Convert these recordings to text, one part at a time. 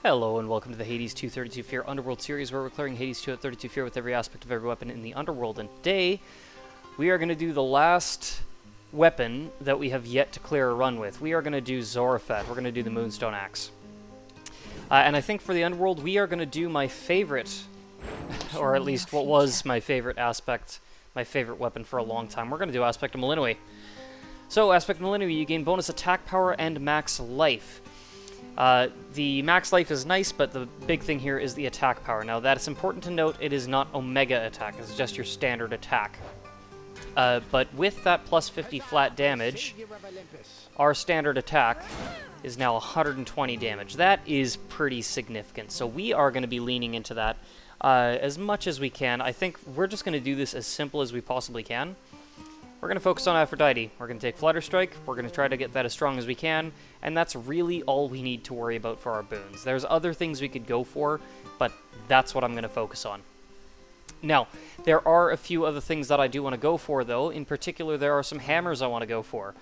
Hello and welcome to the Hades 232 Fear Underworld series, where we're clearing Hades 232 Fear with every aspect of every weapon in the Underworld. And today, we are going to do the last weapon that we have yet to clear a run with. We are going to do Zorephet. We're going to do the Moonstone Axe. And I think for the Underworld, we are going to do my favorite, or at least what was my favorite aspect, my favorite weapon for a long time. We're going to do Aspect of Melinoë. So, Aspect of Melinoë, you gain bonus attack power and max life. The max life is nice, but the big thing here is the attack power. Now, that's important to note, it is not Omega attack, it's just your standard attack. But with that plus 50 flat damage, our standard attack is now 120 damage. That is pretty significant, so we are going to be leaning into that as much as we can. I think we're just going to do this as simple as we possibly can. We're going to focus on Aphrodite. We're going to take Flutter Strike. We're going to try to get that as strong as we can, and that's really all we need to worry about for our boons. There's other things we could go for, but that's what I'm going to focus on. Now, there are a few other things that I do want to go for, though. In particular, there are some hammers I want to go for.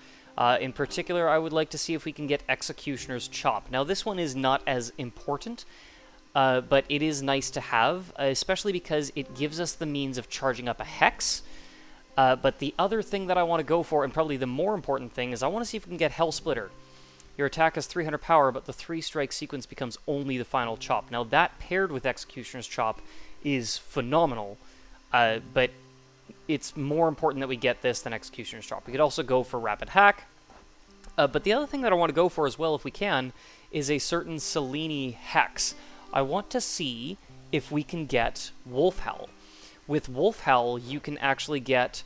In particular, I would like to see if we can get Executioner's Chop. Now, this one is not as important, but it is nice to have, especially because it gives us the means of charging up a Hex. But the other thing that I want to go for, and probably the more important thing, is I want to see if we can get Hell Splitter. Your attack has 300 power, but the 3-strike sequence becomes only the final chop. Now, that paired with Executioner's Chop is phenomenal, but it's more important that we get this than Executioner's Chop. We could also go for Rapid Hack, but the other thing that I want to go for as well, if we can, is a certain Selene Hex. I want to see if we can get Wolf Howl. With Wolf Howl, you can actually get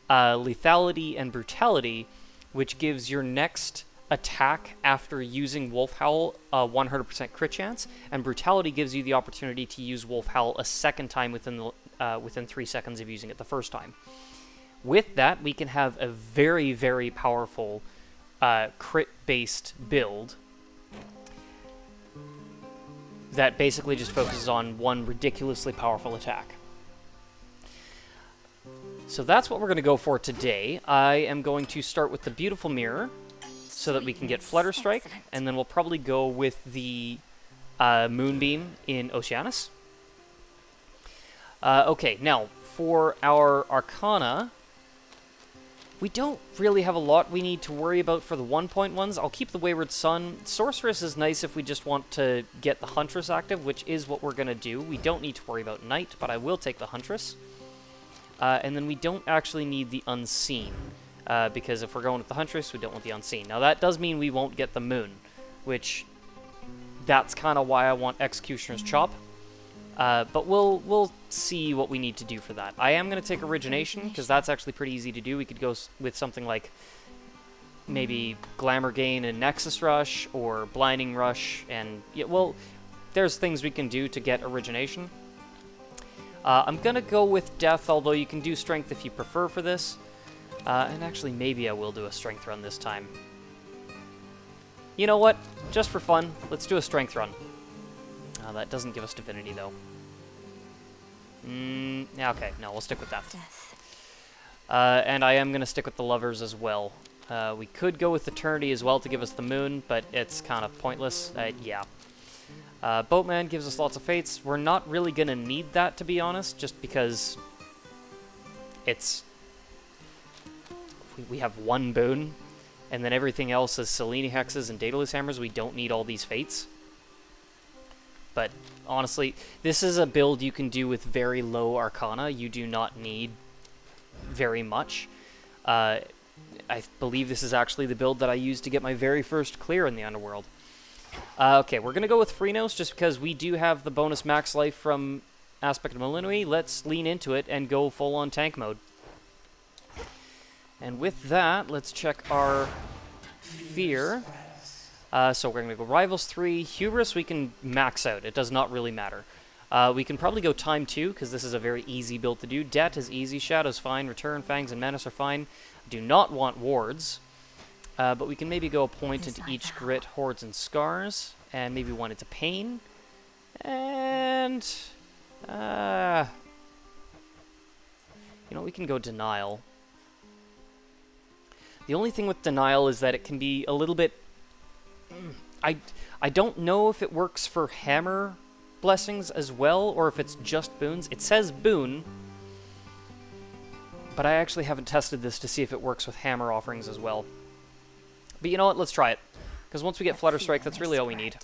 Lethality and Brutality, which gives your next attack after using Wolf Howl a 100% crit chance, and Brutality gives you the opportunity to use Wolf Howl a second time within 3 seconds of using it the first time. With that, we can have a very, very powerful crit-based build that basically just focuses on one ridiculously powerful attack. So that's what we're going to go for today. I am going to start with the Beautiful Mirror so that we can get Flutter Strike, and then we'll probably go with the Moonbeam in Oceanus. Okay, now, for our Arcana, we don't really have a lot we need to worry about for the 1-point ones. I'll keep the Wayward Sun. Sorceress is nice if we just want to get the Huntress active, which is what we're going to do. We don't need to worry about Knight, but I will take the Huntress. And then we don't actually need the Unseen, because if we're going with the Huntress, we don't want the Unseen. Now, that does mean we won't get the Moon, which that's kind of why I want Executioner's Chop. But we'll see what we need to do for that. I am going to take Origination, because that's actually pretty easy to do. We could go with something like maybe Glamour Gain and Nexus Rush, or Blinding Rush, and, yeah, well, there's things we can do to get Origination. I'm going to go with Death, although you can do Strength if you prefer for this. And actually, maybe I will do a Strength run this time. You know what? Just for fun, let's do a Strength run. That doesn't give us Divinity, though. Yeah, okay, no, we'll stick with that. And I am going to stick with the Lovers as well. We could go with Eternity as well to give us the Moon, but it's kind of pointless. Yeah. Boatman gives us lots of fates. We're not really going to need that, to be honest, just because it's... We have one boon, and then everything else is Selene Hexes and Daedalus Hammers. We don't need all these fates. But, honestly, this is a build you can do with very low Arcana. You do not need very much. I believe this is actually the build that I used to get my very first clear in the Underworld. Okay, we're going to go with Phrynos just because we do have the bonus max life from Aspect of Melinoë. Let's lean into it and go full-on tank mode. And with that, let's check our Fear. So we're going to go Rivals 3. Hubris we can max out. It does not really matter. We can probably go Time 2 because this is a very easy build to do. Debt is easy. Shadow's fine. Return, Fangs, and Menace are fine. Do not want Wards. But we can maybe go a point into each Grit, Hordes, and Scars, and maybe one into Pain, and, you know, we can go Denial. The only thing with Denial is that it can be a little bit, I don't know if it works for hammer blessings as well, or if it's just boons. It says boon, but I actually haven't tested this to see if it works with hammer offerings as well. But you know what? Let's try it. Because once we get Flutter Strike, that's really all we need.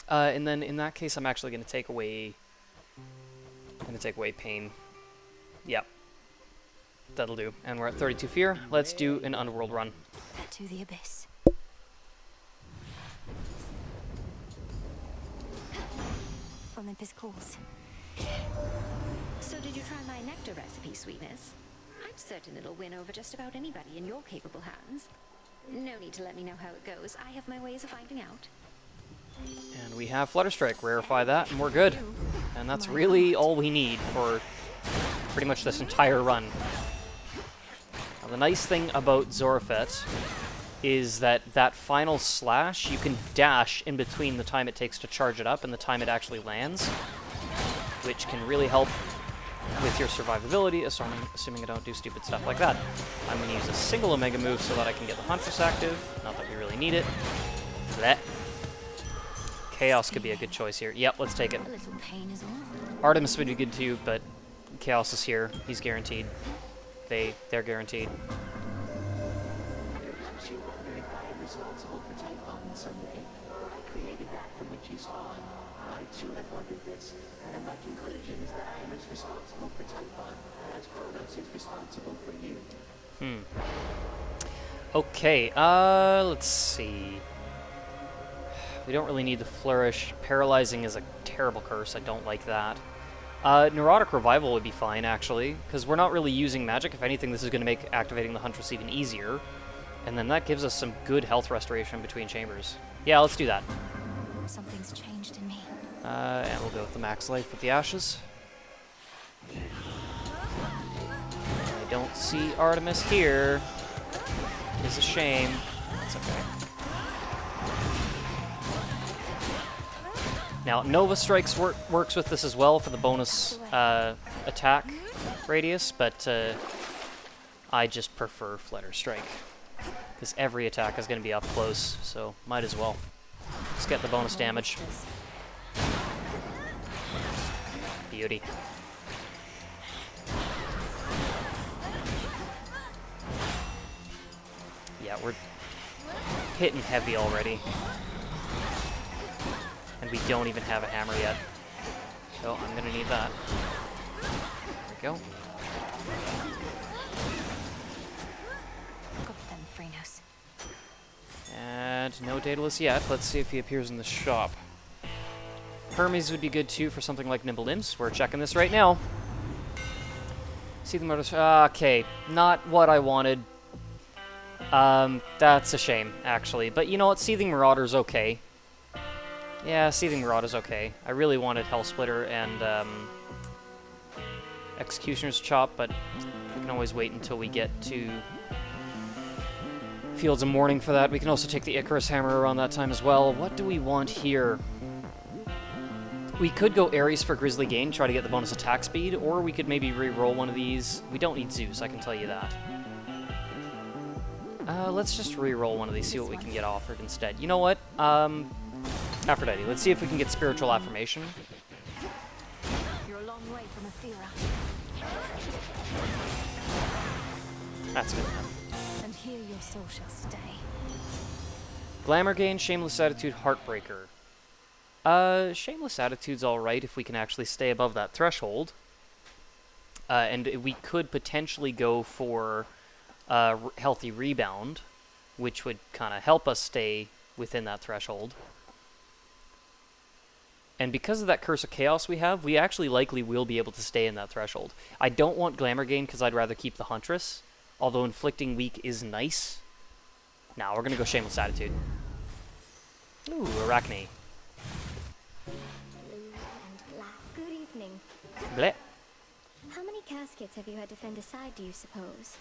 And then in that case, I'm actually going to take away... pain. Yep. That'll do. And we're at 32 fear. Let's do an Underworld run. To the abyss. Olympus calls. So did you try my nectar recipe, sweetness? I'm certain it'll win over just about anybody in your capable hands. No need to let me know how it goes. I have my ways of finding out. And we have Flutter Strike. Rarefy that, and we're good. And that's really all we need for pretty much this entire run. Now, the nice thing about Zorephet is that that final slash, you can dash in between the time it takes to charge it up and the time it actually lands, which can really help with your survivability, assuming I don't do stupid stuff like that. I'm going to use a single Omega move so that I can get the Huntress active. Not that we really need it. Blech. Chaos could be a good choice here. Yep, let's take it. A little pain is all. Artemis would be good too, but Chaos is here. He's guaranteed. They're guaranteed. Perhaps you wonder if I am responsible for Typhon in some way. I created that from which you spawned. I too have wondered this, and my conclusion is that I am as responsible for Typhon as Kronos is responsible for you. Okay, let's see. We don't really need the Flourish. Paralyzing is a terrible curse. I don't like that. Neurotic Revival would be fine, actually, because we're not really using magic. If anything, this is going to make activating the Huntress even easier. And then that gives us some good health restoration between chambers. Yeah, let's do that. Something's changed in me. And we'll go with the max life with the Ashes. I don't see Artemis here. It's a shame. That's okay. Now, Nova Strikes works with this as well for the bonus attack radius, but I just prefer Flutter Strike, because every attack is going to be up close, so might as well. Let's get the bonus damage. Beauty. Yeah, we're hitting heavy already. And we don't even have a hammer yet. So I'm going to need that. There we go. Got them, Phrenos. And no Daedalus yet. Let's see if he appears in the shop. Hermes would be good too for something like Nimble Imps. We're checking this right now. See the motors. Okay, not what I wanted. That's a shame, actually. But you know what? Seething Marauder's okay. Yeah, Seething Marauder's okay. I really wanted Hellsplitter and Executioner's Chop, but we can always wait until we get to Fields of Mourning for that. We can also take the Icarus Hammer around that time as well. What do we want here? We could go Ares for Grizzly Gain, try to get the bonus attack speed, or we could maybe re-roll one of these. We don't need Zeus, I can tell you that. Let's just re-roll one of these, see what we can get offered instead. You know what? Aphrodite, let's see if we can get Spiritual Affirmation. You're a long way from Athera. That's good enough. And here your soul shall stay. Glamour Gain, Shameless Attitude, Heartbreaker. Shameless Attitude's alright if we can actually stay above that threshold. And we could potentially go for Healthy Rebound, which would kind of help us stay within that threshold. And because of that Curse of Chaos we have, we actually likely will be able to stay in that threshold. I don't want Glamour Gain because I'd rather keep the Huntress, although Inflicting Weak is nice. Now we're going to go Shameless Attitude. Ooh, Arachne. Blue and black. Good evening. Bleh. How many caskets have you had to fend aside, do you suppose?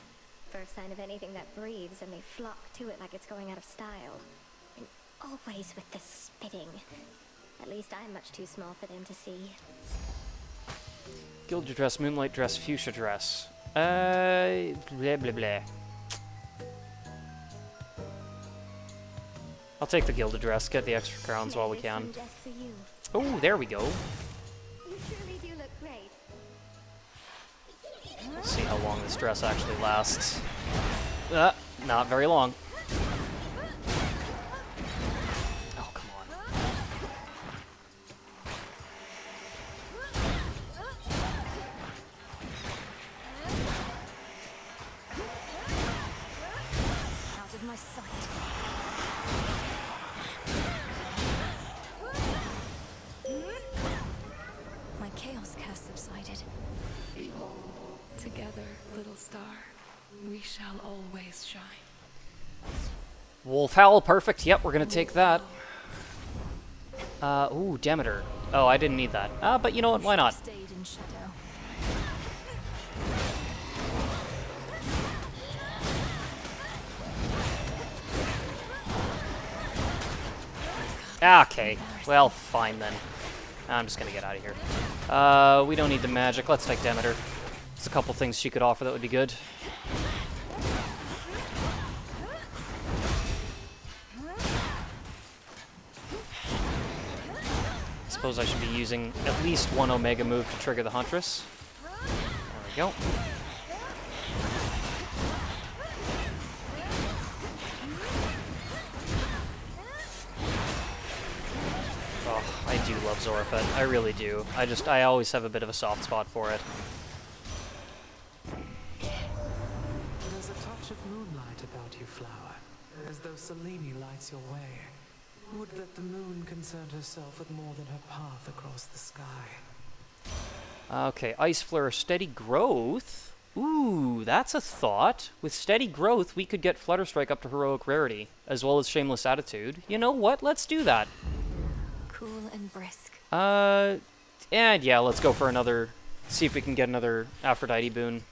First sign of anything that breathes, and they flock to it like it's going out of style. And always with the spitting. At least I'm much too small for them to see. Gilded Dress, Moonlight Dress, Fuchsia Dress. Blah, blah, blah. I'll take the gilded dress, get the extra crowns while we This one can. just for you. Oh, there we go. You truly do look great. Let's see how long this dress actually lasts. Not very long. Oh, come on. Out of my sight. My chaos curse subsided. Together, little star, we shall always shine. Wolf Howl, perfect. Yep, we're gonna take that. Ooh, Demeter. Oh, I didn't need that. But you know what, why not? Stayed in shadow. Okay, well, fine then. I'm just gonna get out of here. We don't need the magic. Let's take Demeter. There's a couple things she could offer that would be good. Suppose I should be using at least one Omega move to trigger the Huntress. There we go. Oh, I do love Zorephet. I really do. I always have a bit of a soft spot for it. There's a touch of moonlight about you, flower, as though Selene lights your way. Would that the moon concerned herself with more than her path across the sky. Okay, Ice Flare, steady growth. Ooh, that's a thought. With steady growth, we could get Flutter Strike up to heroic rarity, as well as Shameless Attitude. You know what? Let's do that. Cool and brisk. And yeah, let's go for another. See if we can get another Aphrodite boon.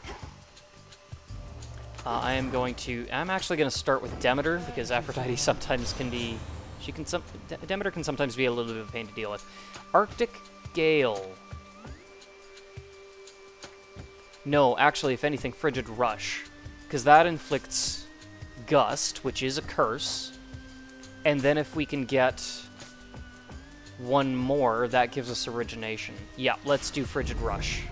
I'm actually going to start with Demeter, because Aphrodite sometimes can be. Demeter can sometimes be a little bit of a pain to deal with. Arctic Gale. No, actually, if anything, Frigid Rush. Because that inflicts Gust, which is a curse. And then if we can get one more, that gives us Origination. Yeah, let's do Frigid Rush.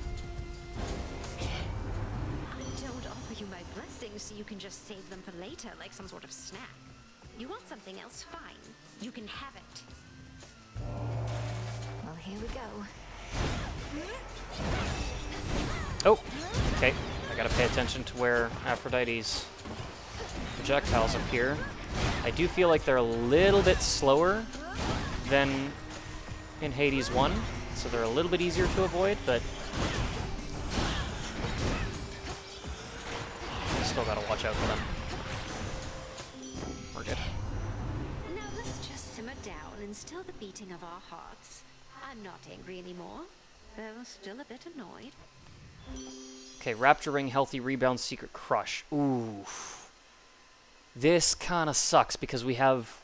I don't offer you my blessings so you can just save them for later like some sort of snack. You want something else? Fine. You can have it. Well, here we go. Oh, okay. I gotta pay attention to where Aphrodite's projectiles appear. I do feel like they're a little bit slower than in Hades 1, so they're a little bit easier to avoid, but still gotta watch out for them. We're good. Now let's just simmer down and still the beating of our hearts. I'm not angry anymore, though still a bit annoyed. Okay, Rapture Ring, Healthy Rebound, Secret Crush. Ooh. This kind of sucks because we have...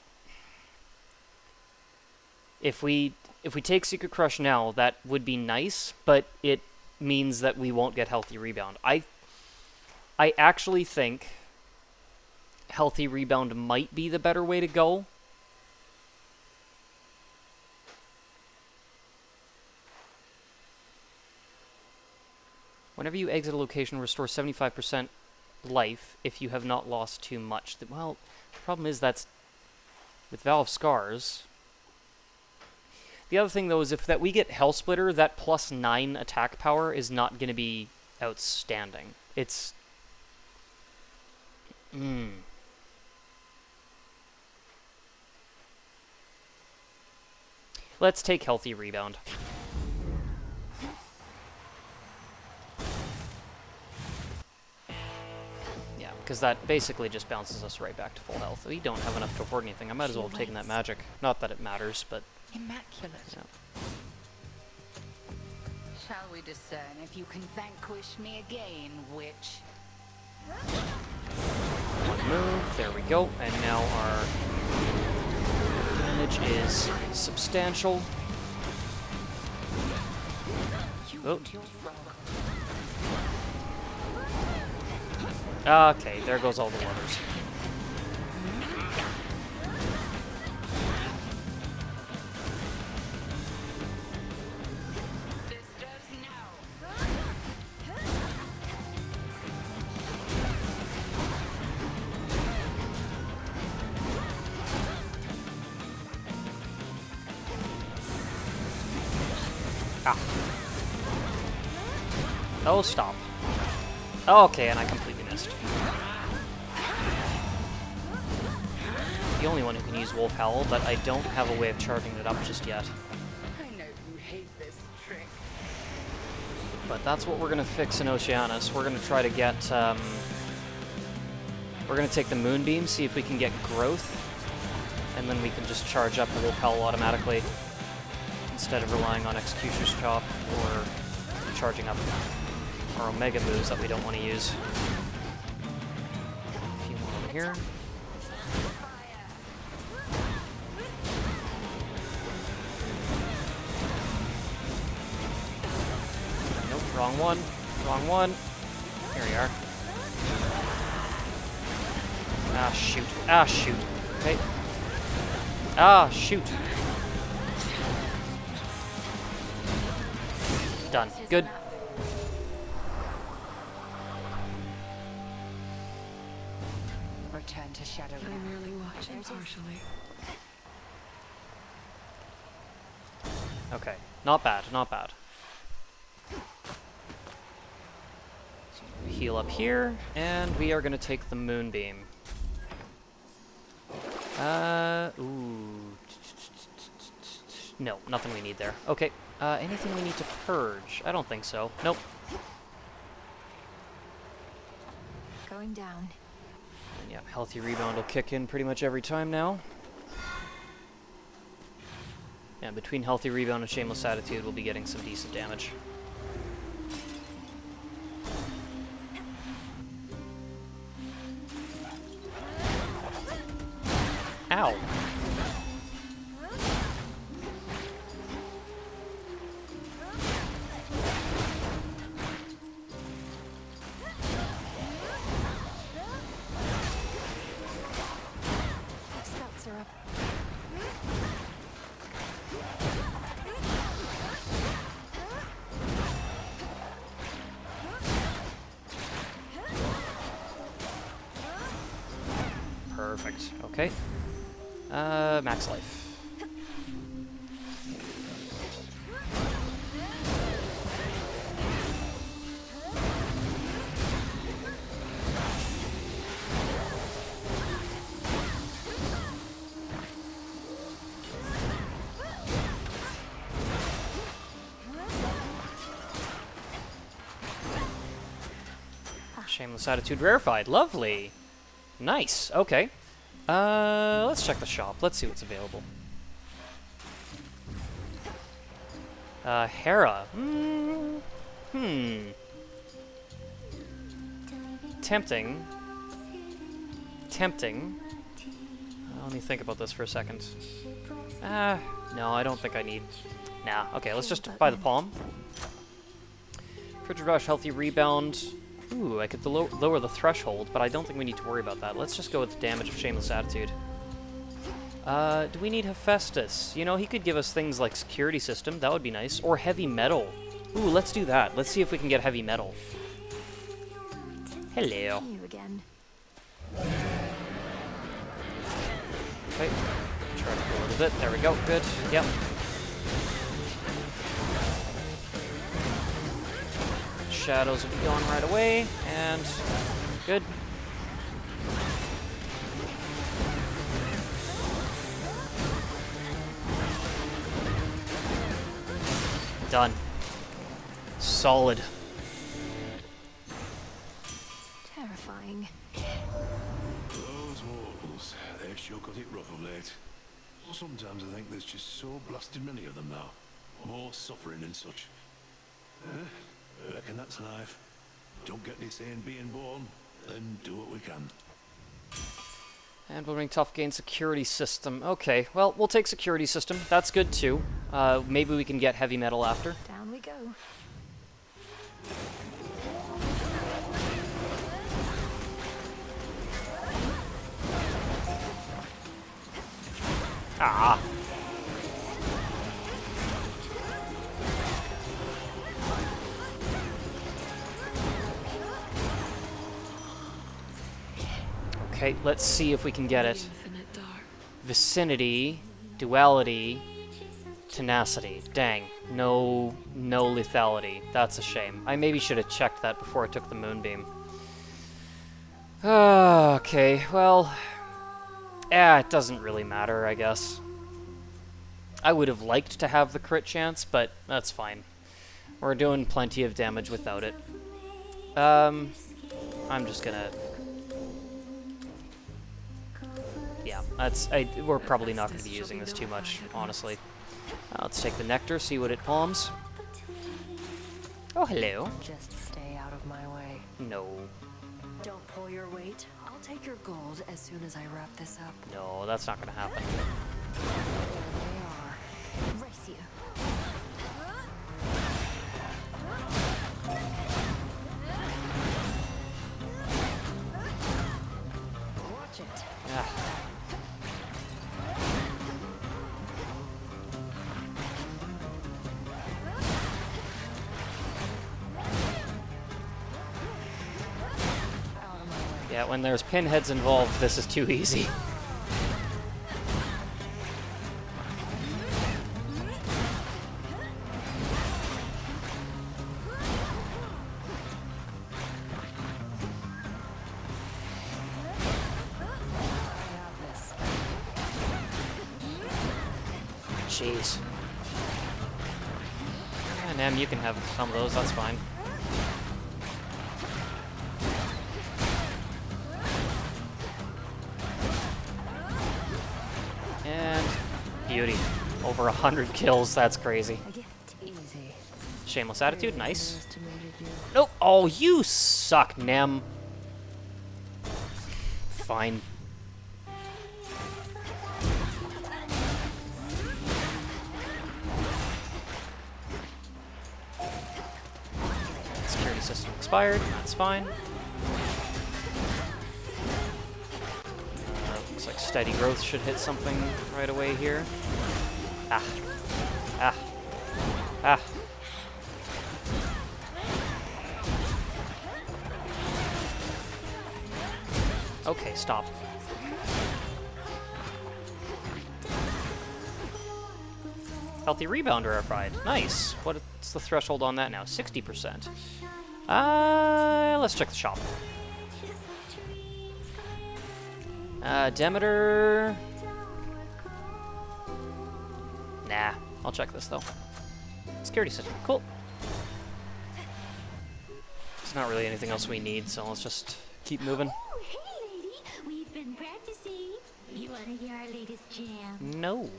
If we take Secret Crush now, that would be nice, but it means that we won't get Healthy Rebound. I actually think Healthy Rebound might be the better way to go. Whenever you exit a location, restore 75% life if you have not lost too much. Well, the problem is that's with Valve Scars. The other thing, though, is if we get Hell Splitter, that +9 attack power is not going to be outstanding. It's... Let's take Healthy Rebound. Yeah, because that basically just bounces us right back to full health. We don't have enough to afford anything. I might as well have taken that magic. Not that it matters, but... Immaculate. Yeah. Shall we discern if you can vanquish me again, witch? One move, there we go, and now our damage is substantial. Oh. Okay, there goes all the waters. Ah. Oh, stop. Okay, and I completely missed. The only one who can use Wolf Howl, but I don't have a way of charging it up just yet. I know you hate this trick. But that's what we're going to fix in Oceanus. We're going to try to get, we're going to take the Moonbeam, see if we can get growth, and then we can just charge up the Wolf Howl automatically, instead of relying on Executioner's Chop or charging up our Omega moves that we don't want to use. A few more over here. Nope, wrong one. Wrong one. Here we are. Ah, shoot. Ah, shoot. Okay. Ah, shoot. Done. Good. Return to Shadow I now. merely watch impartially. Okay. Not bad, not bad. So heal up here, and we are going to take the Moonbeam. Ooh. No, nothing we need there. Okay. Anything we need to purge? I don't think so. Nope. Going down. And yeah, healthy rebound will kick in pretty much every time now. Yeah, between healthy rebound and shameless attitude, we'll be getting some decent damage. Ow. Scouts are up. Perfect. Okay. Max life. Shameless attitude rarefied. Lovely. Nice. Okay. Let's check the shop. Let's see what's available. Hera. Tempting. Tempting. Let me think about this for a second. No, I don't think I need... Nah, okay, let's just buy the palm. Frigid Rush, healthy rebound. Ooh, I could lower the threshold, but I don't think we need to worry about that. Let's just go with the damage of Shameless Attitude. Do we need Hephaestus? You know, he could give us things like Security System. That would be nice. Or Heavy Metal. Ooh, let's do that. Let's see if we can get Heavy Metal. Hello. You again. Okay. Try to go a little bit. There we go. Good. Yep. Shadows will be gone right away, and good. Done. Solid. Terrifying. Those mortals, they've sure got it rough of late. Sometimes I think there's just so blasted many of them now. More suffering and such. I reckon that's life. Don't get any saying being born, then do what we can. And we'll bring tough gain security system. Okay, well, we'll take security system. That's good too. Maybe we can get heavy metal after. Down we go. Ah. Okay, let's see if we can get it. Infinite dark. Vicinity, duality, tenacity. Dang. No lethality. That's a shame. I maybe should have checked that before I took the moonbeam. Okay, well... it doesn't really matter, I guess. I would have liked to have the crit chance, but that's fine. We're doing plenty of damage without it. I'm just gonna... Yeah, we're probably not going to be using this too much, honestly. Let's take the nectar, see what it palms. Oh, hello. Just stay out of my way. No. Don't pull your weight. I'll take your gold as soon as I wrap this up. No, that's not going to happen. There they are. Race you. Watch it. Ah. Yeah, when there's pinheads involved, this is too easy. Jeez. And Em, you can have some of those, that's fine. And beauty. Over 100 kills, that's crazy. Easy. Shameless attitude, nice. Underestimated you. Nope. Oh, you suck, Nem. Fine. Security system expired, that's fine. Looks like steady growth should hit something right away here. Ah. Ah. Ah. Okay, stop. Healthy rebound verified. Nice. What's the threshold on that now? 60%. Let's check the shop. Demeter. Nah, I'll check this though. Security system, cool. There's not really anything else we need, so let's just keep moving. Oh, hey, lady. We've been practicing. You want to hear our latest jam? No.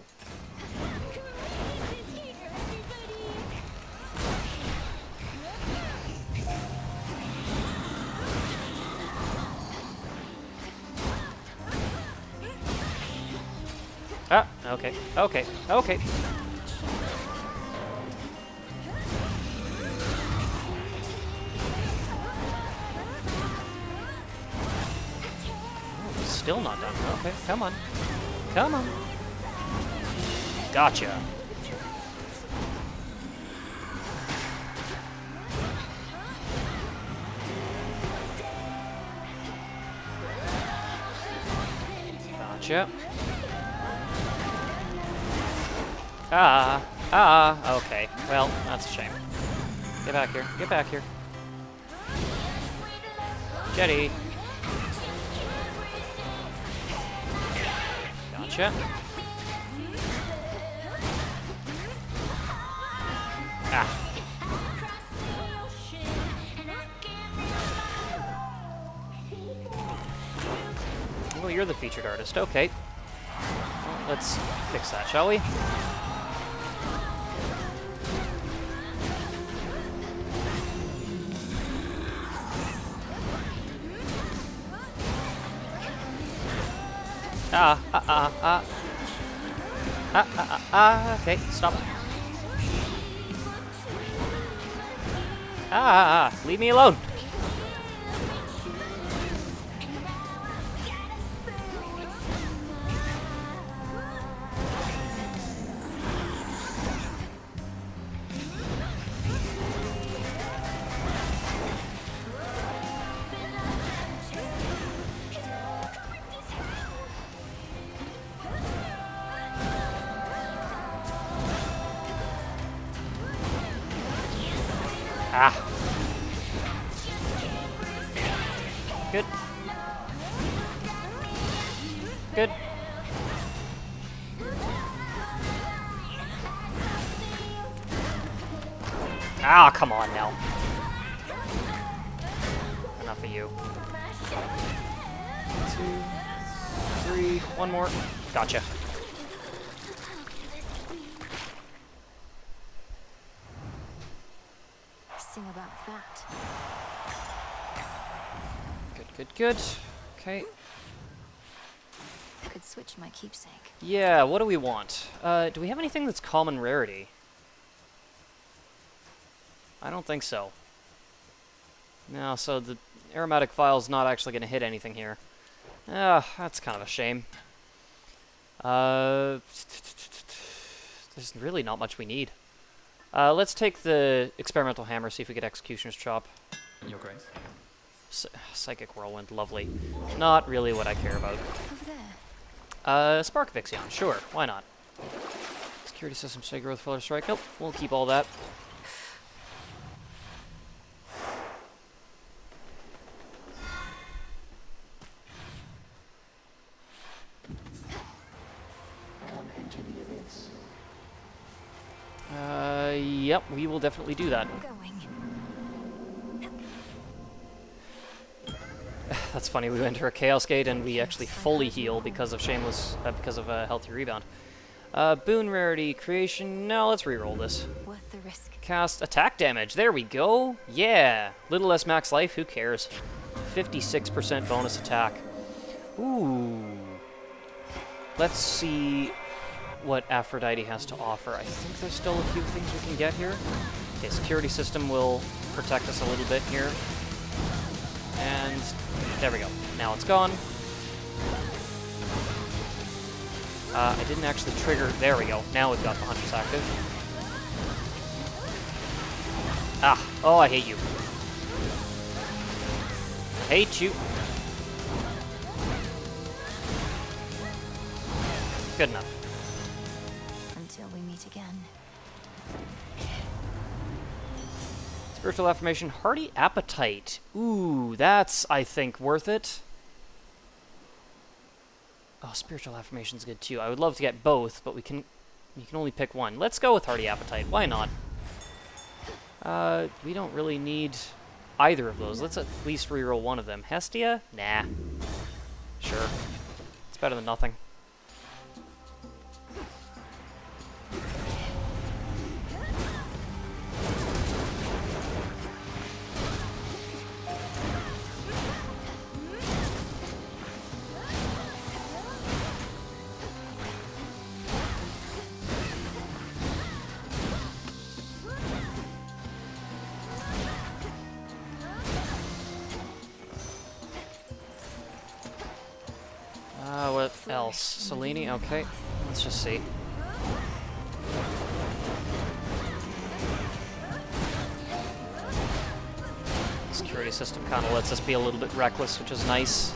Ah, okay, okay, okay. Oh, still not done. Okay, come on. Come on. Gotcha. Gotcha. Okay. Well, that's a shame. Get back here. Get back here. Jetty. Gotcha. Ah. Well, you're the featured artist. Okay. Well, let's fix that, shall we? Okay, stop. Leave me alone. Ah. Good. Good. Ah, come on now. Enough of you. 2, 3, one more. Gotcha. Sing about that. Good, good, good. Okay. Could switch my keepsake. Yeah, what do we want? Do we have anything that's common rarity? I don't think so. No, so the aromatic vial's not actually going to hit anything here. Ah, that's kind of a shame. There's really not much we need. Let's take the experimental hammer, see if we get Executioner's Chop. Your Grace. Psychic Whirlwind, lovely. Not really what I care about. Over there. Spark Vixion, sure, why not? Security system, stay growth, Flutter Strike. Nope, we'll keep all that. Yep, we will definitely do that. Going. That's funny, we enter a Chaos Gate and we actually fully heal because of Shameless, because of a Healthy Rebound. Boon Rarity, Creation, no, let's reroll this. Worth the risk. Cast Attack Damage, there we go! Yeah! Little less max life, who cares? 56% bonus attack. Ooh. Let's see what Aphrodite has to offer. I think there's still a few things we can get here. Okay, security system will protect us a little bit here. And there we go. Now it's gone. I didn't actually trigger. There we go. Now we've got the Huntress active. Ah. Oh, I hate you. Hate you. Good enough. Until we meet again. Spiritual Affirmation, Hearty Appetite. Ooh, that's, I think, worth it. Oh, Spiritual Affirmation's good too. I would love to get both, but you can only pick one. Let's go with Hearty Appetite. Why not? We don't really need either of those. Let's at least reroll one of them. Hestia? Nah. Sure. It's better than nothing. What else? Selene? Okay. Let's just see. Security system kind of lets us be a little bit reckless, which is nice.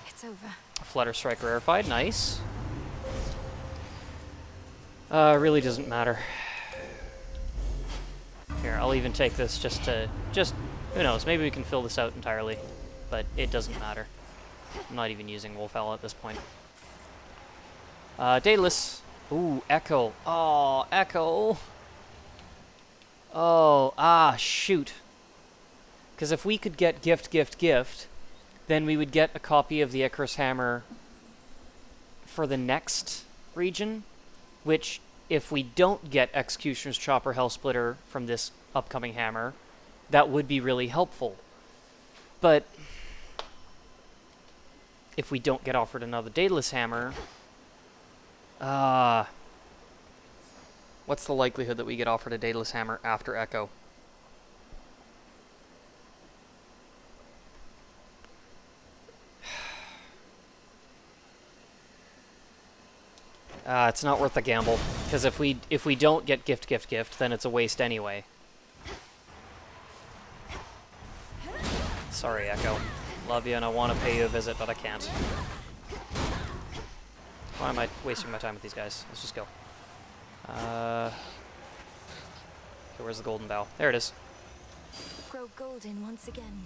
It's over. Flutter Strike rarefied, nice. Really doesn't matter. Here, I'll even take this just, who knows, maybe we can fill this out entirely, but it doesn't matter. I'm not even using Wolf Owl at this point. Daedalus. Ooh, Echo. Oh, Echo. Oh, shoot. Because if we could get gift, then we would get a copy of the Icarus Hammer for the next region, which, if we don't get Executioner's Chop or Hell Splitter from this upcoming hammer, that would be really helpful. But if we don't get offered another Daedalus Hammer, what's the likelihood that we get offered a Daedalus Hammer after Echo? It's not worth the gamble, because if we don't get gift, then it's a waste anyway. Sorry, Echo. Love you, and I want to pay you a visit, but I can't. Why am I wasting my time with these guys? Let's just go. Okay, where's the golden bow? There it is. Grow golden once again.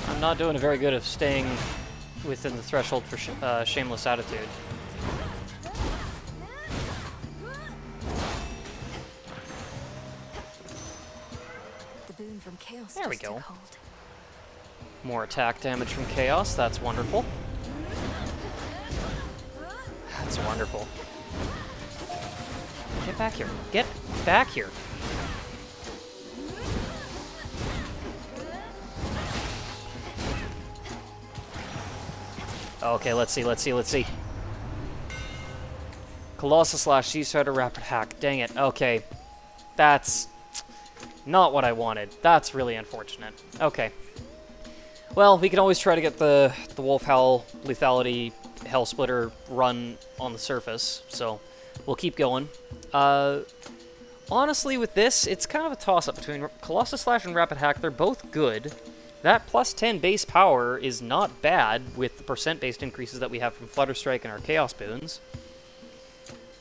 I'm not doing a very good of staying within the threshold for shameless attitude. The boon from chaos. There we just go. took hold. More attack damage from chaos. That's wonderful. That's wonderful. Get back here. Get back here. Okay, let's see. Colossus Slash, Sea Strider, Rapid Hack. Dang it. Okay. That's not what I wanted. That's really unfortunate. Okay. Well, we can always try to get the Wolf Howl Lethality Hell Splitter run on the surface, so we'll keep going. Honestly, with this, it's kind of a toss-up between Colossus Slash and Rapid Hack. They're both good. That plus 10 base power is not bad with the percent-based increases that we have from Flutter Strike and our Chaos Boons.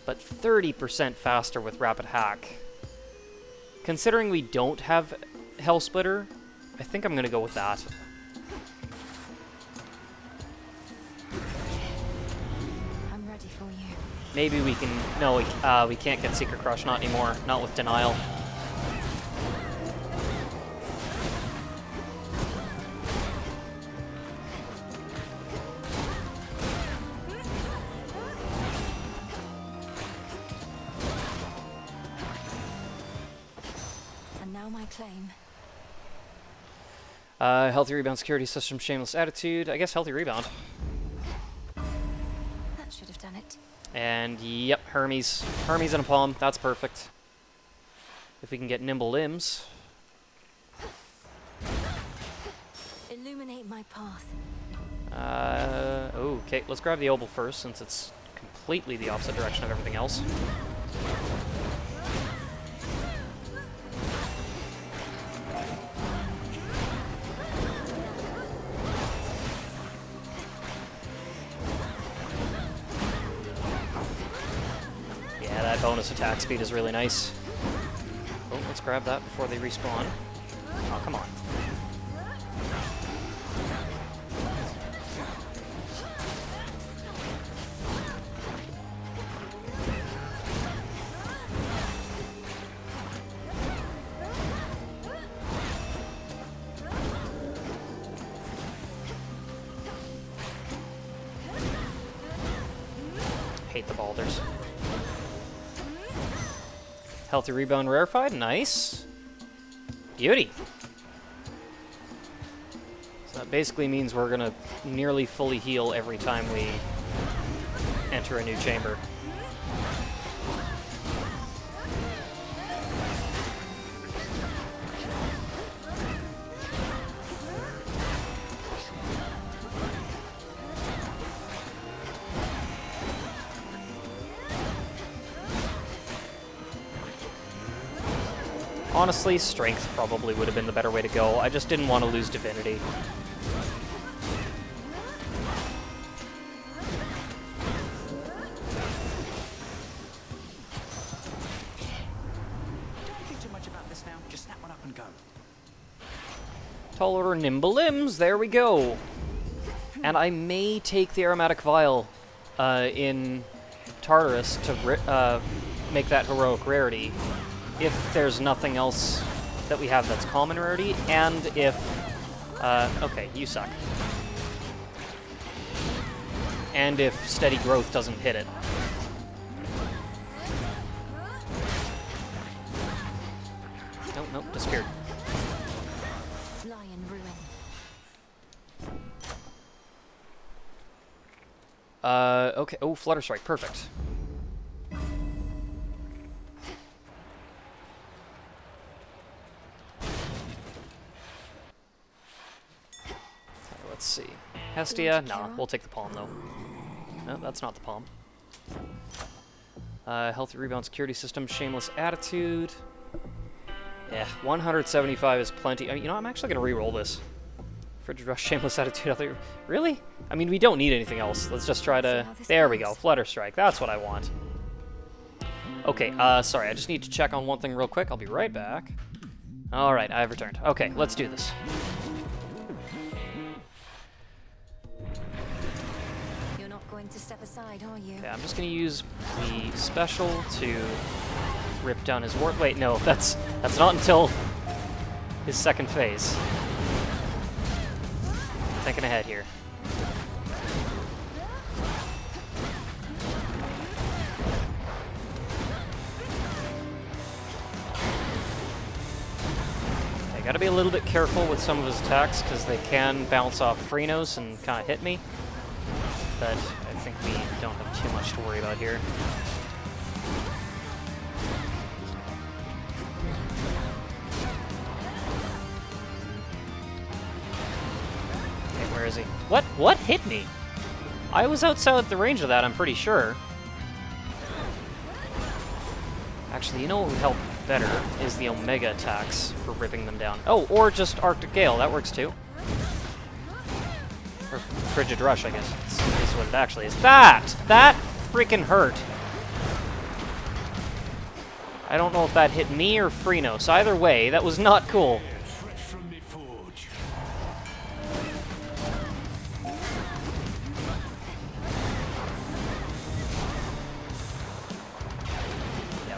But 30% faster with Rapid Hack. Considering we don't have Hell Splitter, I think I'm going to go with that. I'm ready for you. Maybe we can... No, we can't get Secret Crush, not anymore. Not with Denial. My claim. Healthy Rebound Security System, Shameless Attitude. I guess Healthy Rebound. That should have done it. And, yep, Hermes. Hermes and a Palm. That's perfect. If we can get Nimble Limbs. Illuminate my path. Okay, let's grab the Opal first, since it's completely the opposite direction of everything else. That bonus attack speed is really nice. Oh, let's grab that before they respawn. Oh, come on. Hate the boulders. Healthy Rebound rarefied, nice. Beauty. So that basically means we're gonna nearly fully heal every time we enter a new chamber. Honestly, Strength probably would have been the better way to go. I just didn't want to lose Divinity. Don't think too much about this now. Just snap one up and go. Tall Order Nimble Limbs, there we go. And I may take the Aromatic Vial in Tartarus to make that heroic rarity. If there's nothing else that we have that's common rarity, and if... okay, you suck. And if Steady Growth doesn't hit it. Nope, disappeared. Lie in ruin. Okay, oh, Flutter Strike, perfect. Hestia? Nah, we'll take the palm though. No, that's not the palm. Healthy rebound security system, shameless attitude. Yeah, 175 is plenty. You know, I'm actually gonna re-roll this. Frigid Rush, shameless attitude. Really? I mean, we don't need anything else. Let's just try to. There we go. Flutter Strike. That's what I want. Okay. Sorry. I just need to check on one thing real quick. I'll be right back. All right. I've returned. Okay. Let's do this. You're not going to step aside, are you? Okay. I'm just gonna use the special to rip down his ward. Wait, no. That's not until his second phase. Thinking ahead here. I gotta be a little bit careful with some of his attacks because they can bounce off Freenos and kind of hit me. But I think we don't have too much to worry about here. Where is he? What? What hit me? I was outside the range of that, I'm pretty sure. Actually, you know what would help better is the Omega attacks for ripping them down. Oh, or just Arctic Gale, that works too. Or Frigid Rush, I guess is what it actually is. That freaking hurt. I don't know if that hit me or Freenos. Either way, that was not cool.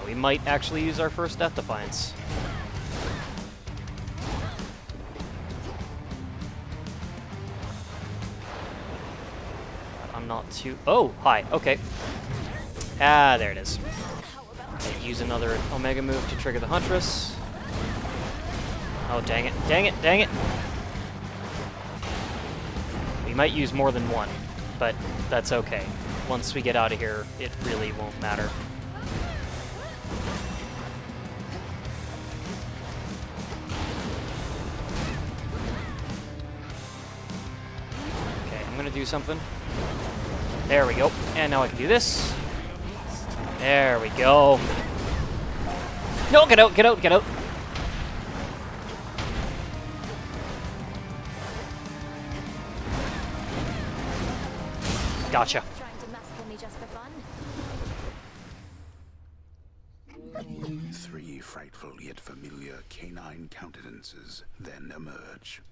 We might actually use our first Death Defiance. I'm not too... Oh, hi. Okay. Ah, there it is. Okay, use another Omega move to trigger the Huntress. Oh, dang it. Dang it. Dang it. We might use more than one, but that's okay. Once we get out of here, it really won't matter. Do something. There we go. And now I can do this. There we go. No, get out, get out, get out. Gotcha. Trying to massacre me just for fun? 3 frightful yet familiar canine countenances then emerge.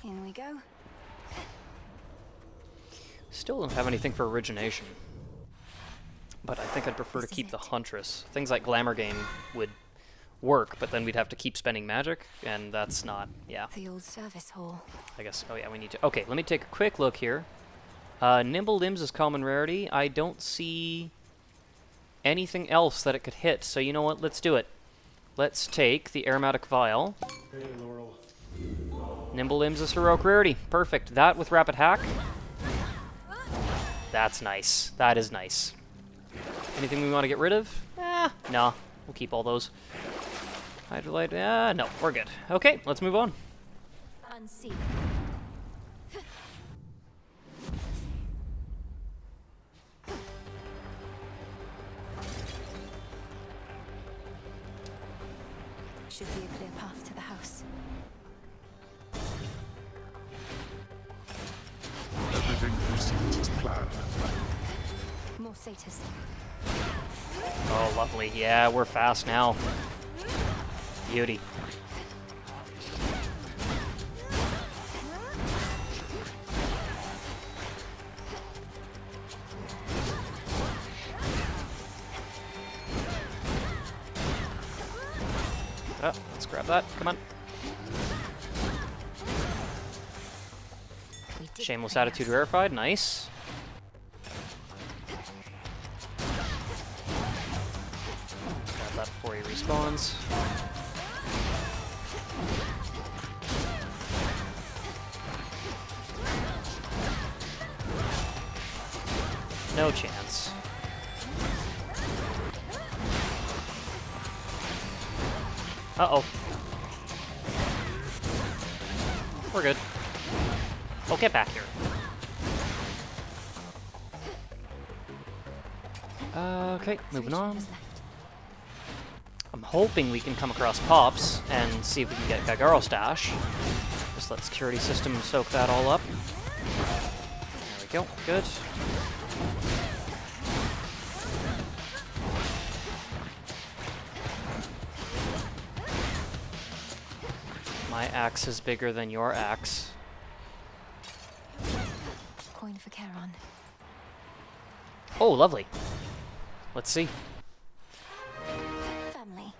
In we go. Still don't have anything for origination. But I think I'd prefer to keep the Huntress. Things like Glamour Game would work, but then we'd have to keep spending magic, and that's not, yeah. The old service hall. I guess, oh yeah, we need to, okay, let me take a quick look here. Nimble Limbs is common rarity. I don't see anything else that it could hit, so you know what, let's do it. Let's take the Aromatic Vial. Hey, Laurel. Nimble Limbs is heroic rarity. Perfect. That with Rapid Hack. That's nice. That is nice. Anything we want to get rid of? No. We'll keep all those. Hydrolite, no. We're good. Okay, let's move on. Unseal. Should be a clear path to the house. Everything proceeds as planned. More satyrs. Oh, lovely. Yeah, we're fast now. Beauty. Oh, let's grab that. Come on. Shameless Attitude verified. Nice. Grab that before he respawns. No chance. Uh-oh. We're good. Oh, get back here. Okay, moving on. I'm hoping we can come across Pops and see if we can get Gagaro Stash. Just let security system soak that all up. There we go, good. My axe is bigger than your axe. Coin for Charon. Oh, lovely. Let's see. Family.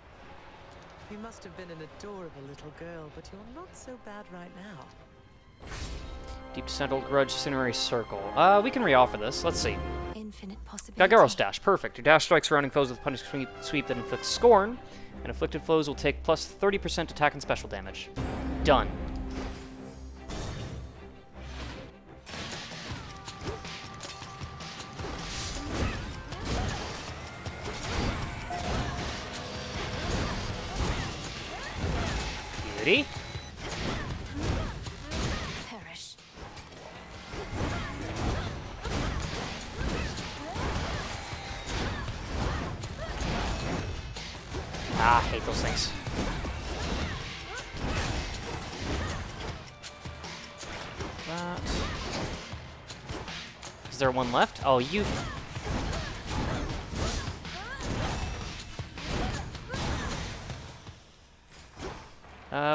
You must have been an adorable little girl, but you're not so bad right now. Deep Descendal Grudge Cinerary Circle. We can re-offer this. Let's see. Infinite possibility. Gagaro Stash. Perfect. Your dash strike surrounding foes with a punish sweep that inflicts scorn, and afflicted foes will take plus 30% attack and special damage. Done. Beauty. Perish. Ah, I hate those things. That. Is there one left? Oh, you...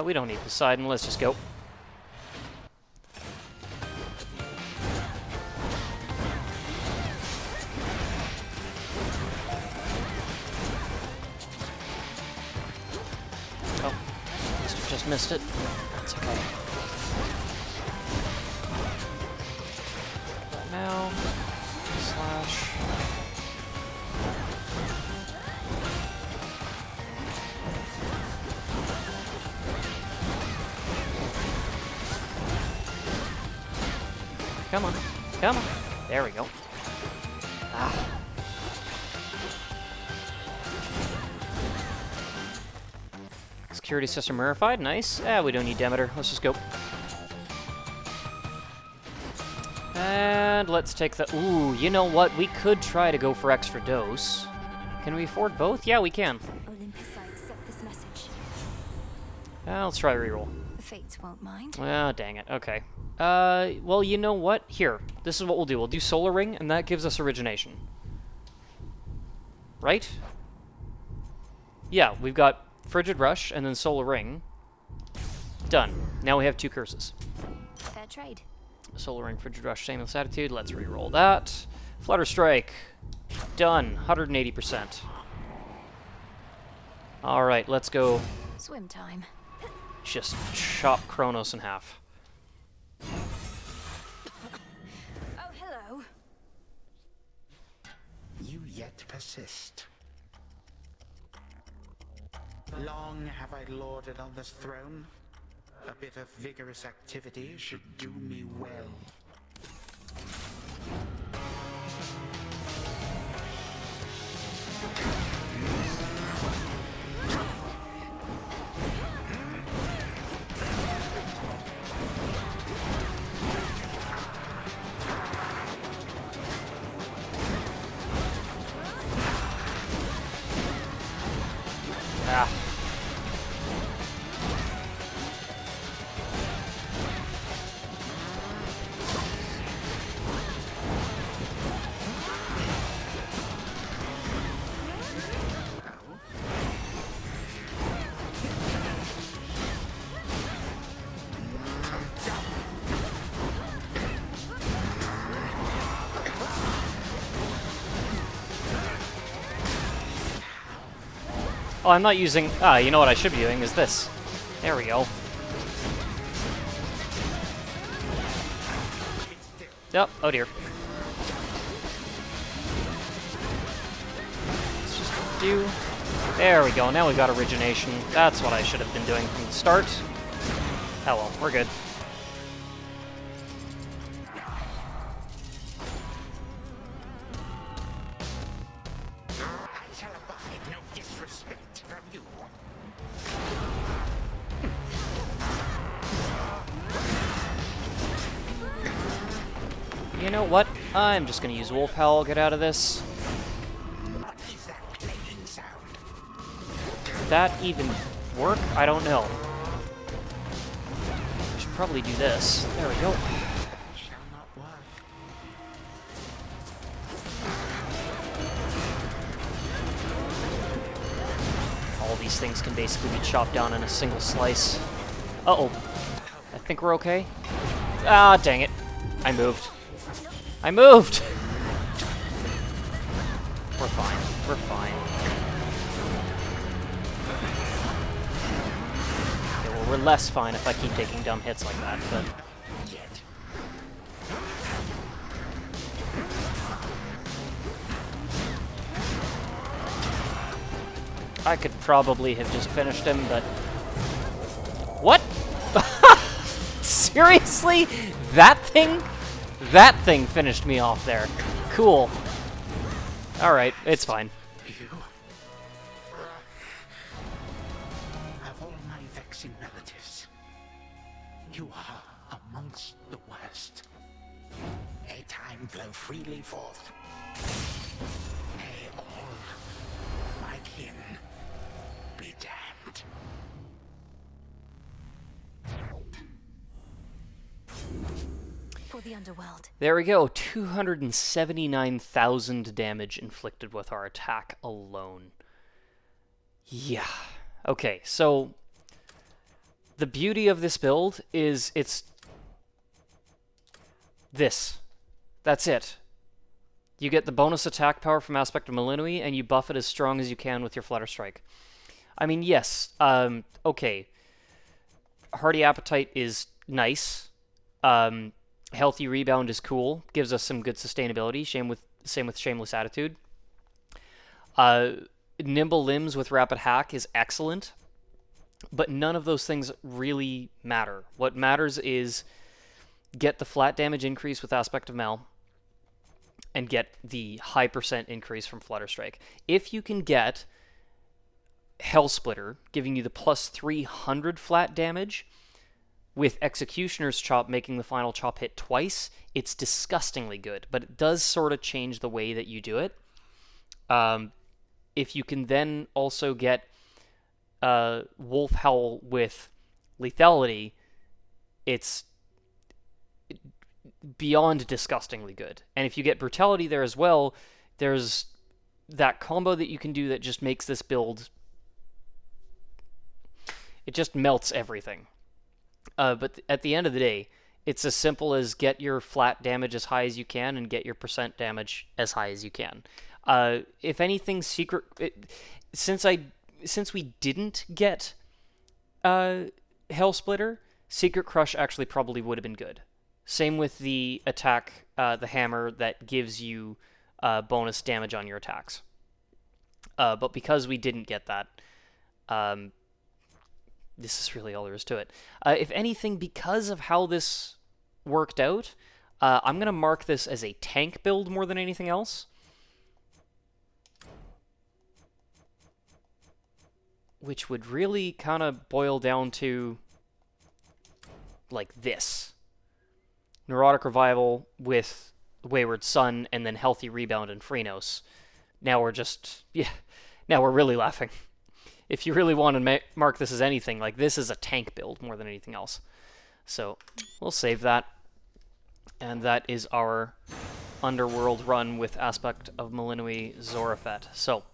we don't need Poseidon. Let's just go. Oh, just missed it. That's okay. Now, slash. Come on, come on. There we go. Ah. Security system verified. Nice. We don't need Demeter. Let's just go. And let's take the... Ooh, you know what? We could try to go for extra dose. Can we afford both? Yeah, we can. Olympus, I accept this message. Let's try reroll. The Fates won't mind. Oh, dang it. Okay. Well, you know what? Here. This is what we'll do. We'll do Solar Ring, and that gives us Origination. Right? Yeah, we've got Frigid Rush, and then Solar Ring. Done. Now we have 2 curses. Fair trade. Solar Ring, Frigid Rush, Shameless Attitude. Let's re-roll that. Flutter Strike. Done. 180%. Alright, let's go Swim time. just chop Kronos in half. Oh, hello. You yet persist. Long have I lorded on this throne. A bit of vigorous activity should do me well. Ah. Oh, I'm not using... Ah, you know what I should be doing is this. There we go. Yep. Oh, dear. Let's just do... There we go. Now we've got Origination. That's what I should have been doing from the start. Oh, well. We're good. You know what? I'm just gonna use Wolf Howl, get out of this. What is that clanking sound? Did that even work? I don't know. I should probably do this. There we go. Shall not work. All these things can basically be chopped down in a single slice. Uh-oh. I think we're okay. Ah, dang it. I moved. I moved! We're fine. We're fine. Okay, well, we're less fine if I keep taking dumb hits like that, but... I could probably have just finished him, but... What? Seriously? That thing? That thing finished me off there. Cool. Alright, it's fine. You of all my vexing relatives, you are amongst the worst. May time flow freely forth. May all my kin be damned. For the Underworld. There we go. 279,000 damage inflicted with our attack alone. Yeah. Okay, so the beauty of this build is it's this. That's it. You get the bonus attack power from Aspect of Melinoë, and you buff it as strong as you can with your Flutter Strike. I mean, yes, okay. Hearty Appetite is nice. Healthy Rebound is cool. Gives us some good sustainability. Same with Shameless Attitude. Nimble Limbs with Rapid Hack is excellent. But none of those things really matter. What matters is get the flat damage increase with Aspect of Mel and get the high % increase from Flutter Strike. If you can get Hell Splitter, giving you the plus 300 flat damage, with Executioner's Chop making the final chop hit twice, it's disgustingly good, but it does sort of change the way that you do it. If you can then also get Wolf Howl with Lethality, it's beyond disgustingly good. And if you get Brutality there as well, there's that combo that you can do that just makes this build... It just melts everything. But at the end of the day, it's as simple as get your flat damage as high as you can and get your % damage as high as you can. If anything, since we didn't get Hell Splitter, Secret Crush actually probably would have been good. Same with the attack, the hammer that gives you bonus damage on your attacks. But because we didn't get that, this is really all there is to it. If anything, because of how this worked out, I'm going to mark this as a tank build more than anything else. Which would really kind of boil down to like this. Neurotic Revival with Wayward Son and then Healthy Rebound and Phrenos. Now we're just... yeah, now we're really laughing. If you really want to mark this as anything, like this is a tank build more than anything else. So we'll save that. And that is our Underworld run with Aspect of Melinoë Zorephet. So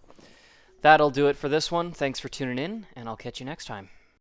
that'll do it for this one. Thanks for tuning in, and I'll catch you next time.